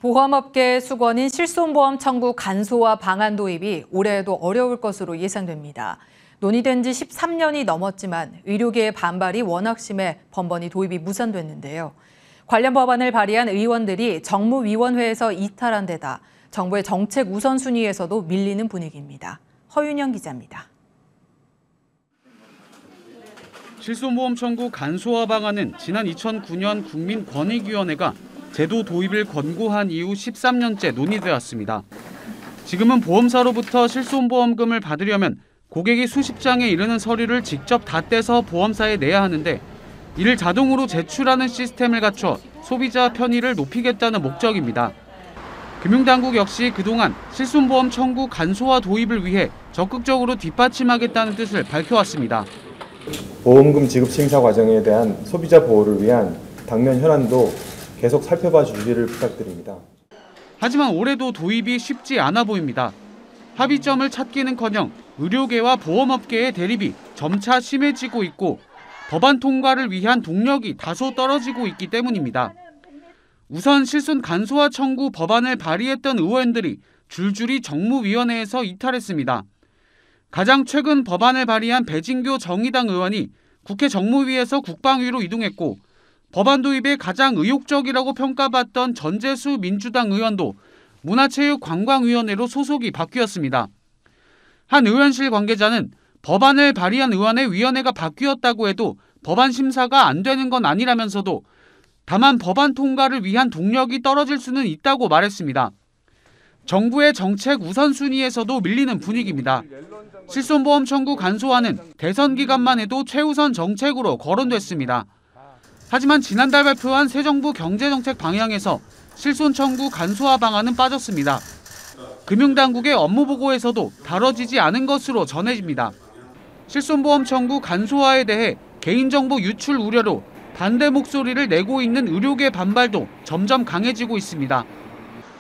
보험업계의 수건인 실손보험 청구 간소화 방안 도입이 올해에도 어려울 것으로 예상됩니다. 논의된 지 13년이 넘었지만 의료계의 반발이 워낙 심해 번번이 도입이 무산됐는데요. 관련 법안을 발의한 의원들이 정무위원회에서 이탈한 데다 정부의 정책 우선순위에서도 밀리는 분위기입니다. 허윤영 기자입니다. 실손보험 청구 간소화 방안은 지난 2009년 국민권익위원회가 제도 도입을 권고한 이후 13년째 논의되었습니다. 지금은 보험사로부터 실손보험금을 받으려면 고객이 수십 장에 이르는 서류를 직접 다 떼서 보험사에 내야 하는데 이를 자동으로 제출하는 시스템을 갖춰 소비자 편의를 높이겠다는 목적입니다. 금융당국 역시 그동안 실손보험 청구 간소화 도입을 위해 적극적으로 뒷받침하겠다는 뜻을 밝혀왔습니다. 보험금 지급 심사 과정에 대한 소비자 보호를 위한 당면 현안도 계속 살펴봐 주시기를 부탁드립니다. 하지만 올해도 도입이 쉽지 않아 보입니다. 합의점을 찾기는커녕 의료계와 보험업계의 대립이 점차 심해지고 있고 법안 통과를 위한 동력이 다소 떨어지고 있기 때문입니다. 우선 실손 간소화 청구 법안을 발의했던 의원들이 줄줄이 정무위원회에서 이탈했습니다. 가장 최근 법안을 발의한 배진교 정의당 의원이 국회 정무위에서 국방위로 이동했고 법안 도입에 가장 의욕적이라고 평가받던 전재수 민주당 의원도 문화체육관광위원회로 소속이 바뀌었습니다. 한 의원실 관계자는 법안을 발의한 의원의 위원회가 바뀌었다고 해도 법안 심사가 안 되는 건 아니라면서도 다만 법안 통과를 위한 동력이 떨어질 수는 있다고 말했습니다. 정부의 정책 우선순위에서도 밀리는 분위기입니다. 실손보험 청구 간소화는 대선 기간만 해도 최우선 정책으로 거론됐습니다. 하지만 지난달 발표한 새 정부 경제정책 방향에서 실손 청구 간소화 방안은 빠졌습니다. 금융당국의 업무보고에서도 다뤄지지 않은 것으로 전해집니다. 실손보험 청구 간소화에 대해 개인정보 유출 우려로 반대 목소리를 내고 있는 의료계 반발도 점점 강해지고 있습니다.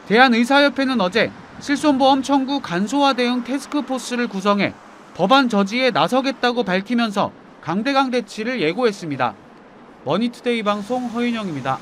대한의사협회는 어제 실손보험 청구 간소화 대응 태스크포스를 구성해 법안 저지에 나서겠다고 밝히면서 강대강 대치를 예고했습니다. 머니투데이 방송 허윤영입니다.